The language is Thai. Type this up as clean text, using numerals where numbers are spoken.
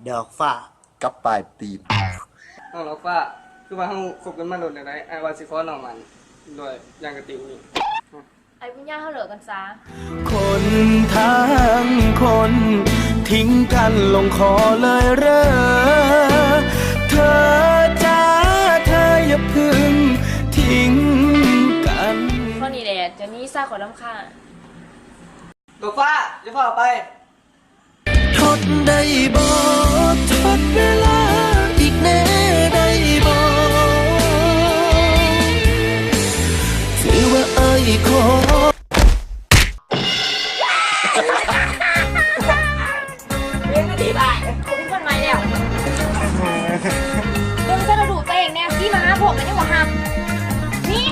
ดอกฟ้ากับปลายตีนน้องดอกฟ้าคือว่าเขาคบกันมาโดนอะไรไอ้วาสิฟอน้องมันโดยอย่างกระติวนี่ไอ้ปุญญาเขาเหลือกันซะคนทั้งคนทิ้งกันลงคอเลยเร่อเธอจ้าเธออย่าพึ่งทิ้งกันข้อนี้แหละจะนี่ซ่าขอลำค่าดอกฟ้าจะพาไปทดได้บ่ทดเวลาอีกแน่ได้บ่ถือว่าเอ้ยขอเรื่องนาทีบ่ายเขาเป็นคนใหม่แล้วเรื่องจะระดูตัวเองแน่ที่มาหาผมแล้วยังหัวหักนี่